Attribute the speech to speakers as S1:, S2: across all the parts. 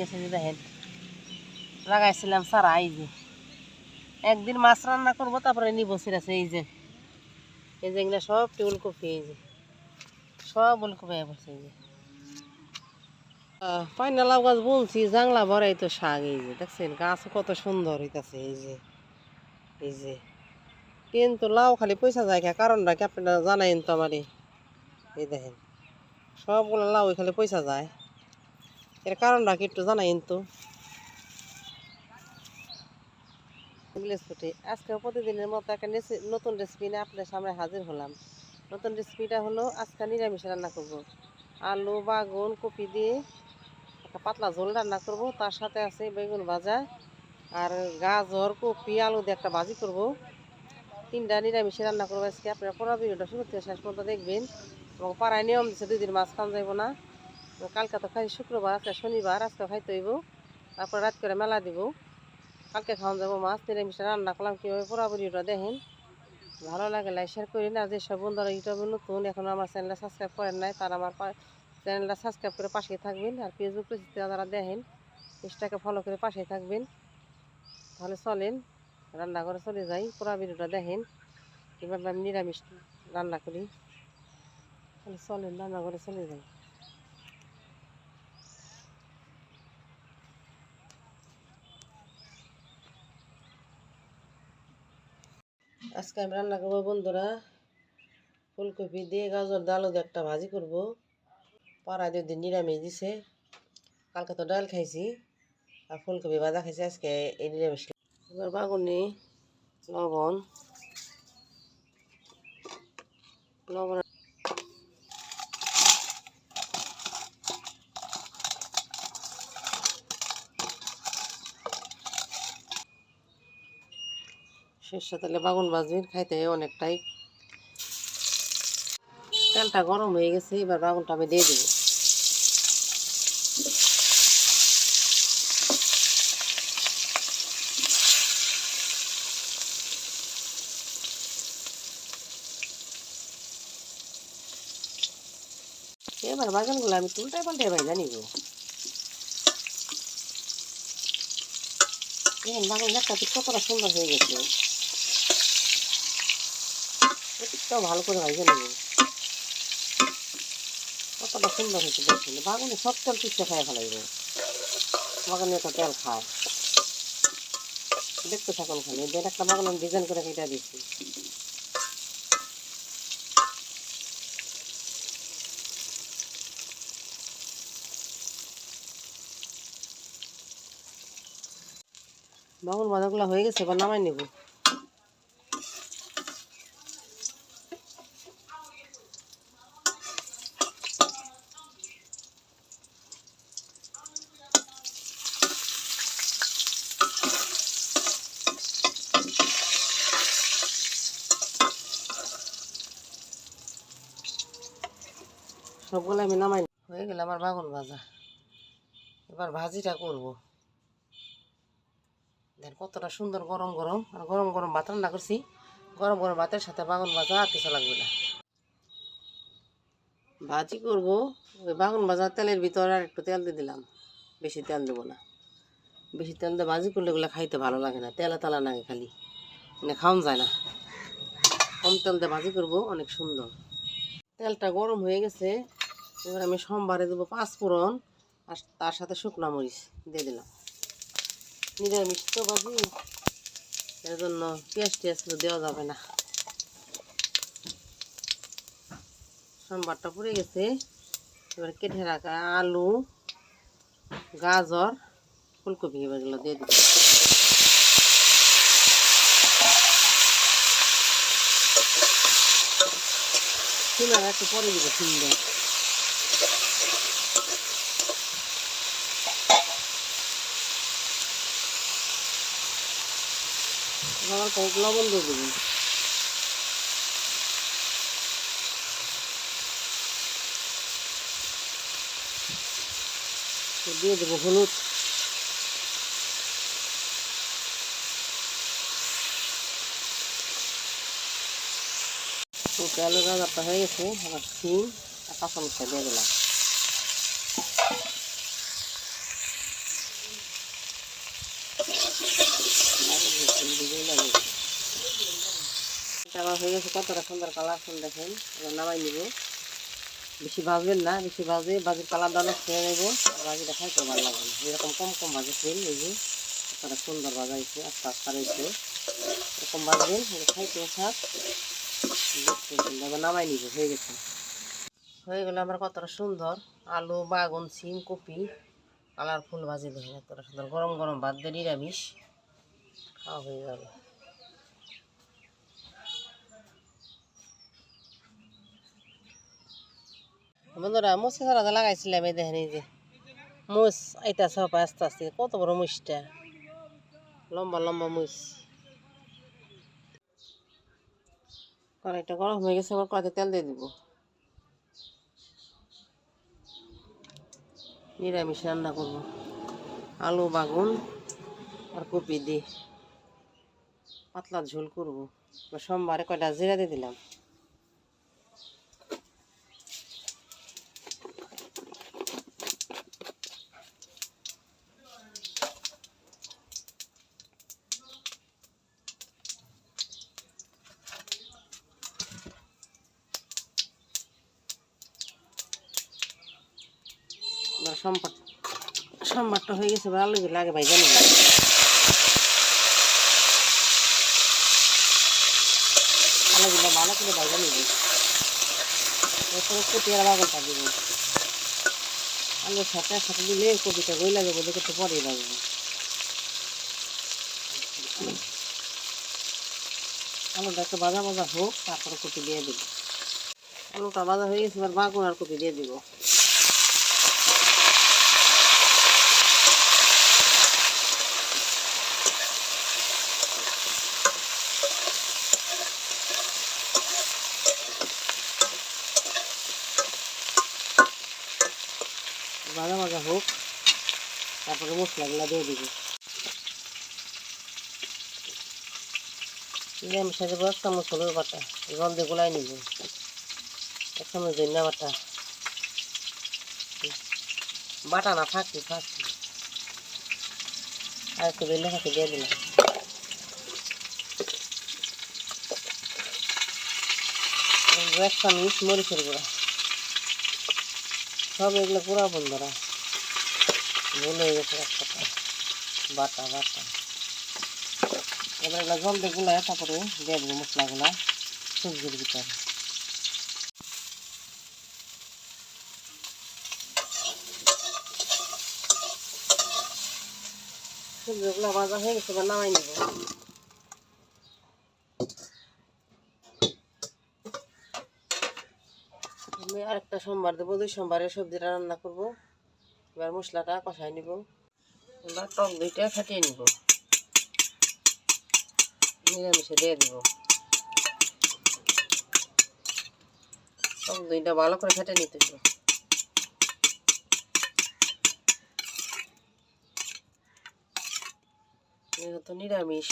S1: গেছে, যে দেখেন লাগাইছিলাম সারা। এই যে একদিন মাছ রান্না করবো, তারপরে নিব সিরাছে। এই যে এগুলো সব ওলকপি, এই যে সব ওলকপি পড়ছে। এই যে পাইনা লাউ গাছ বলছি, জাংলা ভরাই তো শাক। এই যে দেখছেন গাছ কত সুন্দর হইতাছে। এই যে কিন্তু লাউ খালি পয়সা যায়, কারণটা কি আপনারা জানাইন তো আমারে? এই দেখেন সবগুলো লাউ খালি পয়সা যায়, এর কারণটা কি একটু জানাইন তো? আজকে প্রতিদিনের মতো একটা নতুন রেসিপি নিয়ে আপনার সামনে হাজির হলাম। নতুন রেসিপিটা হলো আজকে নিরামিষ রান্না করব। আলু বাগুন কপি দিয়ে একটা পাতলা ঝোল রান্না করব, তার সাথে আছে বেগুন ভাজা আর গাজর কপি আলু দিয়ে একটা ভাজি করব। তিনটা নিরামিষে রান্না করবো আজকে। আপনারা পুরো ভিডিওটা শুরু থেকে শেষ পর্যন্ত দেখবেন। এবং পাড়ায় নিয়ম দিচ্ছে 2 দিন মাছ খাওয়া যাইব না। কালকে তো খাই শুক্রবার, আজকে শনিবার, আজকে খাইতে হইব। তারপর রাত করে মেলা দিব, কালকে খাওয়া যাবো মাছ। নিরামিষে রান্না করলাম কীভাবে পুরো ভিডিওটা দেখেন। ভালো লাগে লাইক শেয়ার করি না। যেসব বন্ধুরা ইউটিউবে নতুন এখন আমার চ্যানেলটা সাবস্ক্রাইব করেন নাই, তারা আমার চ্যানেলটা সাবস্ক্রাইব করে পাশে থাকবেন। আর ফেসবুক পেজে যারা দেখেন পেজটাকে ফলো করে পাশে থাকবেন। তাহলে চলেন রান্না করে চলে যাই, পুরো ভিডিওটা দেখেন কীভাবে আমি নিরামিষ রান্না করি। তাহলে চলেন রান্না করে চলে যাই। আজকে আমি রান্না করবো বন্ধুরা ফুলকপি দিয়ে গাজর ডালও দিয়ে একটা ভাজি করব। পাড়ায় 2 দিন নিরামিষ দিছে, কালকে তো ডাল খাইছি আর ফুলকপি ভাজা খাইছি, আজকে এই নিরামিষ। এবার বাগুনি লবণ লবণ সরষে তেলে বাগুন ভাজি খাইতে অনেকটাই। তেলটা গরম হয়ে গেছে, এবার বাগুনটা আমি দিয়ে দেবো। এবার বাগানগুলো আমি উল্টাই পাল্টাই ভাই জানিব। দেখেন বাগান একটা কতটা সুন্দর হয়ে গেছে, একটু ভালো করে ভাই জানিব কতটা সুন্দর হয়েছে। দেখছেন বাগানে সব তেল পিছিয়ে খাই ফেলাইব, বাগানে একটা তেল খায়। দেখতে থাকুন খালি, দেন একটা বাগান আমি ডিজাইন করে কেটে দিচ্ছি। বাগুন ভাজাগুলো হয়ে গেছে, এবার নামাই নেব। সবগুলো আমি নামাই হয়ে গেলে আমার বাগুন ভাজা। এবার ভাজিটা করব। দেখ কতটা সুন্দর গরম গরম, আর গরম গরম ভাত রান্না করছি। গরম গরম ভাতের সাথে বাগুন ভাজা আর কিছু লাগবে না। ভাজি করব, ওই বাগুন ভাজা তেলের ভিতরে আর একটু তেল দিয়ে দিলাম, বেশি তেল দেবো না। বেশি তেল দিয়ে ভাজি করলে এগুলো খাইতে ভালো লাগে না, তেলা তেলা লাগে খালি, মানে খাওয়া যায় না। কম তেল দিয়ে ভাজি করব, অনেক সুন্দর। তেলটা গরম হয়ে গেছে, এবার আমি সোমবারে দেবো 5 ফোড়ন আর তার সাথে শুকনো মরিচ দিয়ে দিলাম। নিরামিষ তো ভাজি, এর জন্য পেঁয়াজ টিয়াজ দেওয়া যাবে না। সোমবারটা পুড়ে গেছে, এবার কেটে রাখা আলু গাজর ফুলকপি এগুলো দিয়ে দিচ্ছি। সিমার একটু পরে দিব সুন্দর। লবণ দিয়ে দেবেন। দিয়ে দেবো হলুদ, আলু গাজরটা হয়ে গেছে, আবার সিম আর কাঁচা মরিচটা দিয়ে দিলাম। আমার হয়ে গেছে, কতটা সুন্দর কালার ফুল দেখেন। এবার নামাই নিব। বেশি ভাজবেন না, বেশি ভাজির কালারটা নষ্ট হয়ে নেব, ভাজিটা খাইতে ভালো লাগবে না। এরকম কম কম ভাজি খেয়ে এই যে কতটা সুন্দর ভাজা হয়েছে, আস্তে আস্তে রয়েছে, এরকম ভাজবেন, খাইতে শাক দেখতে সুন্দর। এবার নামাই নিব, হয়ে গেছে। হয়ে গেলে আমার কতটা সুন্দর আলু, বাগুন, সিম, কপি কালারফুল ভাজি দেখেন, এতটা সুন্দর গরম গরম ভাত দিয়ে নিরামিষ খাওয়া হয়ে যাবে। বন্ধুরা মুসকে ছাড়া লাগাইছিলাম, এই দেখেন এই যে মুস এটা সব আস্তে আস্তে, কত বড় মুসটা, লম্বা লম্বা মুস। কড়াইটা গরম হয়ে গেছে, আবার কড়াইতে তেল দিয়ে দিব। নিরামিষ রান্না করবো, আলু, বাগুন আর কপি দিয়ে পাতলা ঝোল করবো। সোমবারে কয়টা জিরা দিয়ে দিলাম। সোমবারটা হয়ে গেছে, আলুগুলো আগে ভাই জানি আলুগুলো ভালো করে ভাজা নিবি, এরপরে কপি আর বাগুনটা দিব। আলুর সাথে সাথে দিলে কপিটা গইলা যাবো, দেখে একটু পরে ভাজবো। আলুটা একটু ভাজা ভাজা হোক, তারপরে কপি দিয়ে দিব। আলুটা ভাজা হয়ে গেছে, এবার বাগুন আর কপি দিয়ে দিব। ভাজা ভাজা হোক, তারপরে মশলাগুলো দিয়ে দিব। নিরামিষ সাথে 1 চামচ হলুদ বাটা জল দিয়ে গোলাই নিব, 1 চামচ ধনিয়া বাটা, বাটা না ফাঁকি ফাঁকি, আর একটু বেলে ফাঁকি দিয়ে দিলাম। 1 চামচ মরিচের গুঁড়া, সব এগুলো পুরা বন্ধুরা ভুল হয়ে গেছে এক কথা, বাটা বাটা। এবার এগুলো জল দিয়ে গুলাই তারপরে দিয়ে দেবো মশলাগুলা সবজির ভিতরে। সবজিগুলো ভাজা হয়ে গেছে, এবার নামাই নেব। আমি আরেকটা সোমবার দেবো, 2 সোমবারে সবজিটা রান্না করব। এবার মশলাটা কষাই নিব, এবার টক দইটা ফাটিয়ে নিব, নিরামিষে দিয়ে দিব। টক দইটা ভালো করে ফেটে নিতে হবে, যেহেতু নিরামিষ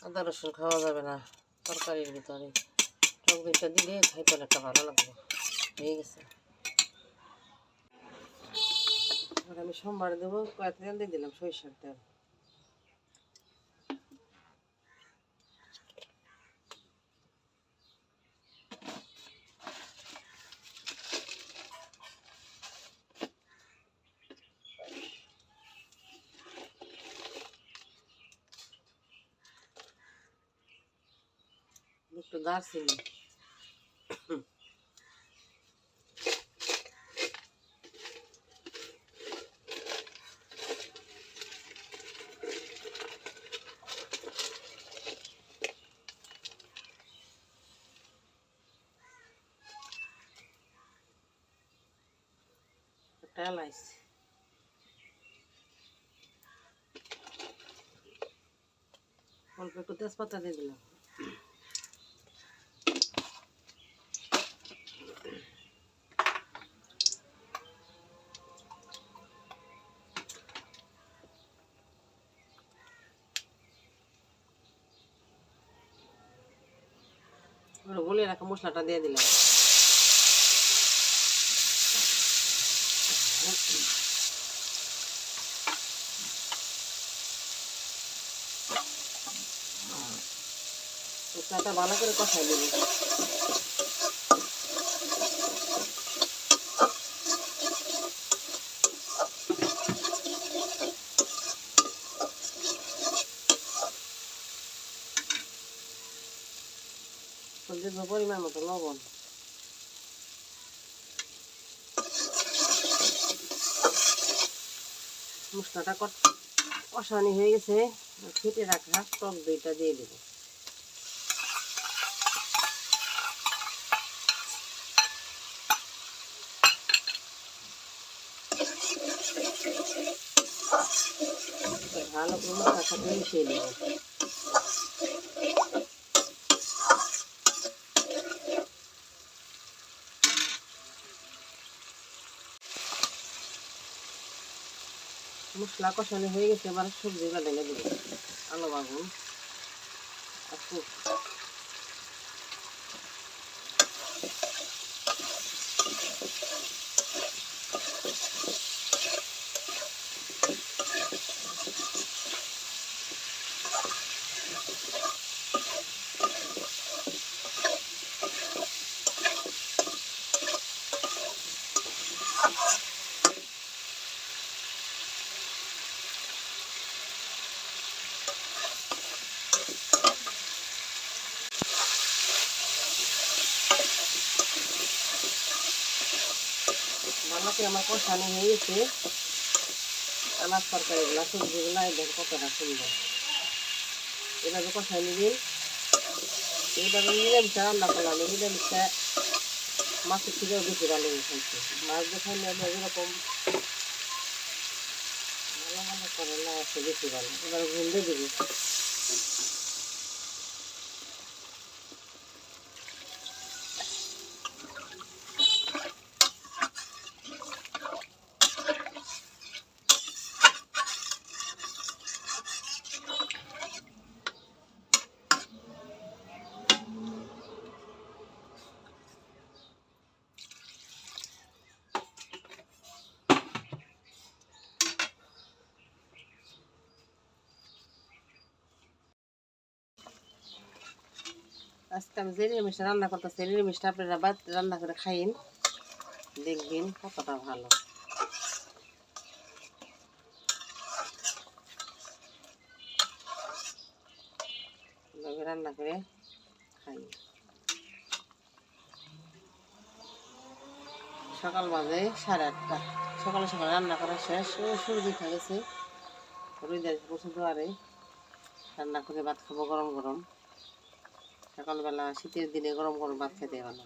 S1: আদা রসুন খাওয়া যাবে না তরকারির ভিতরে, টক দইটা দিলে খাইতে অনেকটা ভালো লাগবে। হয়ে গেছে, আমি সোমবার দেবো, কয়েক তেল দিয়ে দিলাম, সরিষার তেল। একটু দারচিনি, একটা এলাচ, অল্প একটু তেজপাতা দিয়ে দিলাম। গুলিয়ে রাখা মশলাটা দিয়ে দিলাম। মশলাটা ভালো করে কষাই নেব। দেব পরিমাণ মতো লবণ। মশলাটা কষানি হয়ে গেছে, কেটে রাখা টক দইটা দিয়ে দেব। ভালো করে মশলার সাথে মিশিয়ে দেব। মশলা কষানো হয়ে গেছে, এবার সবজিটা ঢেলে দেবো। আলু বাগুন ভালো করে আমার কষানো হয়ে গেছে। আনাজ তরকারিগুলা সবজিগুলা একদম কতটা সুন্দর। এভাবে কষাই নিবেন। এইভাবে নিরামিষটা রান্না করলাম। নিরামিষটা মাছের থেকেও বেশি ভালো খাইছে। মাছ দেখাইলে আমরা যেরকম ভালো ভালো করে না আছে বেশি ভালো। এবার ভুলতে দেবো। আজকে আমি যে নিরামিষটা রান্না করতেছি, নিরামিষটা আপনারা রান্না করে খাইন, দেখবেন কতটা ভালো। এভাবে রান্না করে খাই। সকাল বাজে 8:30। সকালে সকালে রান্না করা শেষ। সূর্য উঠে গেছে, রোদ বসে দুয়ারে রান্না করে ভাত খাবো গরম গরম। সকালবেলা শীতের দিনে গরম গরম ভাত খেতে ভালো।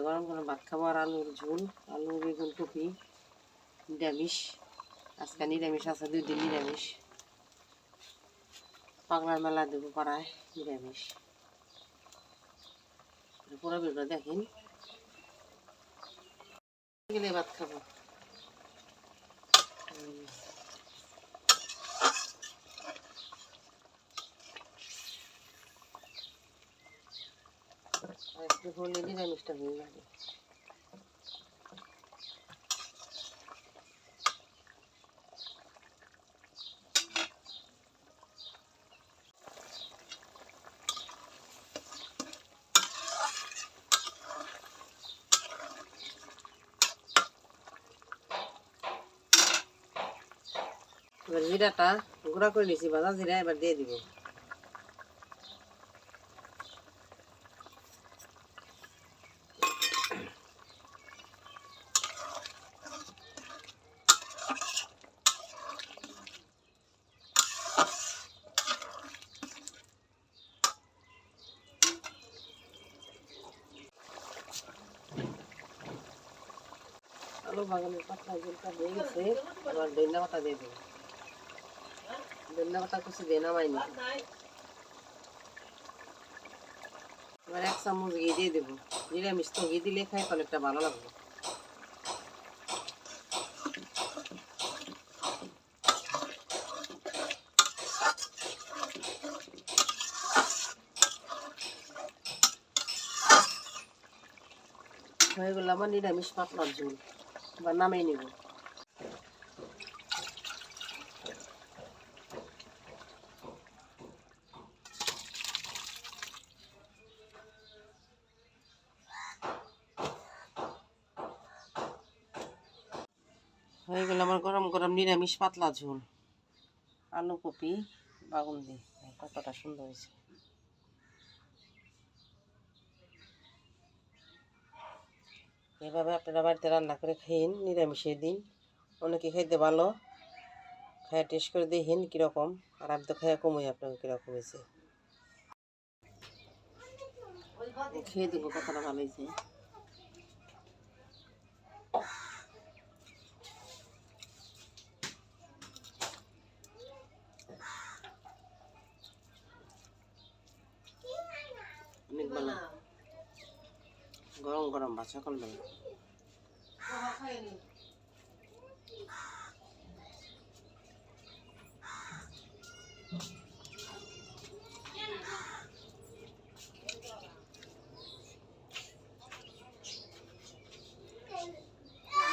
S1: গরম গরম ভাত খাবো আর আলুর ঝোল, আলু বেগুন কপি নিরামিষ। আজকে নিরামিষ আছে, 2 দিন নিরামিষ। পাগলার মেলা দেবো পাড়ায়, নিরামিষ। পুরো ভিডিও দেখেন, গেলে ভাত খাবো। আর একটু হলে নিরামিষটা হয়ে যাবে। এবার জিরাটা গুঁড়া করে নিয়েছি, ভাজা জিরা এবার দিয়ে দিব। আলু বাগানের পাতলা ঝোলটা হয়ে গেছে, এবার ধনিয়া পাতা দিয়ে দেবো। ধনিয়া পাতা কিছু দিয়ে নামাইনি। এবার 1 চামচ ঘি দিয়ে দেবো। নিরামিষ তো ঘি দিলে খাই অনেকটা ভালো লাগবে। হয়ে গেল আমার নিরামিষ পাতলার ঝোল। এবার নামিয়ে নেব। হয়ে গেল আমার গরম গরম নিরামিষ পাতলা ঝোল, আলু কপি বাগুন দিয়ে। কতটা সুন্দর হয়েছে। এভাবে আপনারা বাড়িতে রান্না করে খাইন নিরামিষের দিন। অনেকে খাইতে ভালো, খাইয়া টেস্ট করে দেখেন কীরকম। আর আমি তো খাইয়া কমই আপনাকে কীরকম হয়েছে খেয়ে দেখবো কতটা ভালো হয়েছে। অনেক ভালো, গরম গরম ভাত সকালবেলা।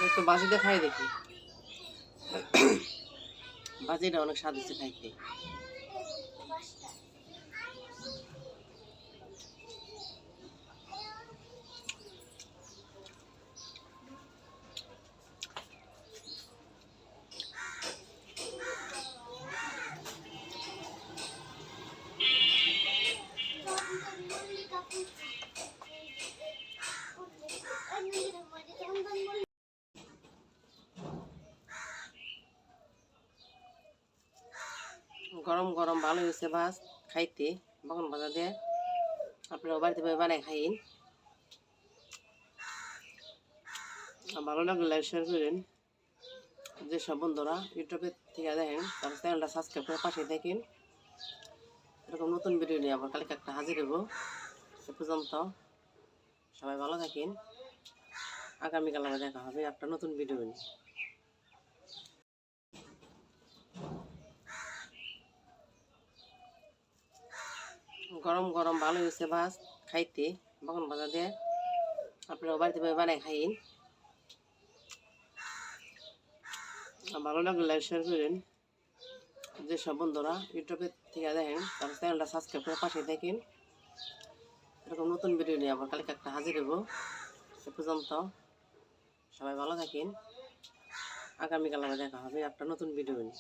S1: একটু বাজিতে খাই দেখি, বাজিটা অনেক স্বাদ হচ্ছে খাইতে। গরম গরম ভালো হয়েছে ভাত খাইতে, বাগুন ভাজা দিয়ে। আপনারা বাড়িতে বানাই খাইন। ভালো লাগলে লাইক শেয়ার করেন। যেসব বন্ধুরা ইউটিউবে থেকে দেখেন তারা চ্যানেলটা সাবস্ক্রাইব করে পাশে দেখেন। এরকম নতুন ভিডিও নিয়ে আবার কালকে একটা হাজির হবো। সে পর্যন্ত সবাই ভালো থাকেন। আগামীকাল আবার দেখা হবে একটা নতুন ভিডিও নিয়ে। গরম গরম ভালো হয়েছে ভাত খাইতে, বাগুন ভাজা দিয়ে। আপনারা বাড়িতে বানাই খাইন। ভালো লাগলে লাইক শেয়ার করেন। যেসব বন্ধুরা ইউটিউবে থেকে দেখেন তারা চ্যানেলটা সাবস্ক্রাইব করে পাশে দেখেন। এরকম নতুন ভিডিও নিয়ে আবার কালকে একটা হাজির হবো। সে পর্যন্ত সবাই ভালো থাকেন। আগামীকাল আবার দেখা হবে একটা নতুন ভিডিও নিয়ে।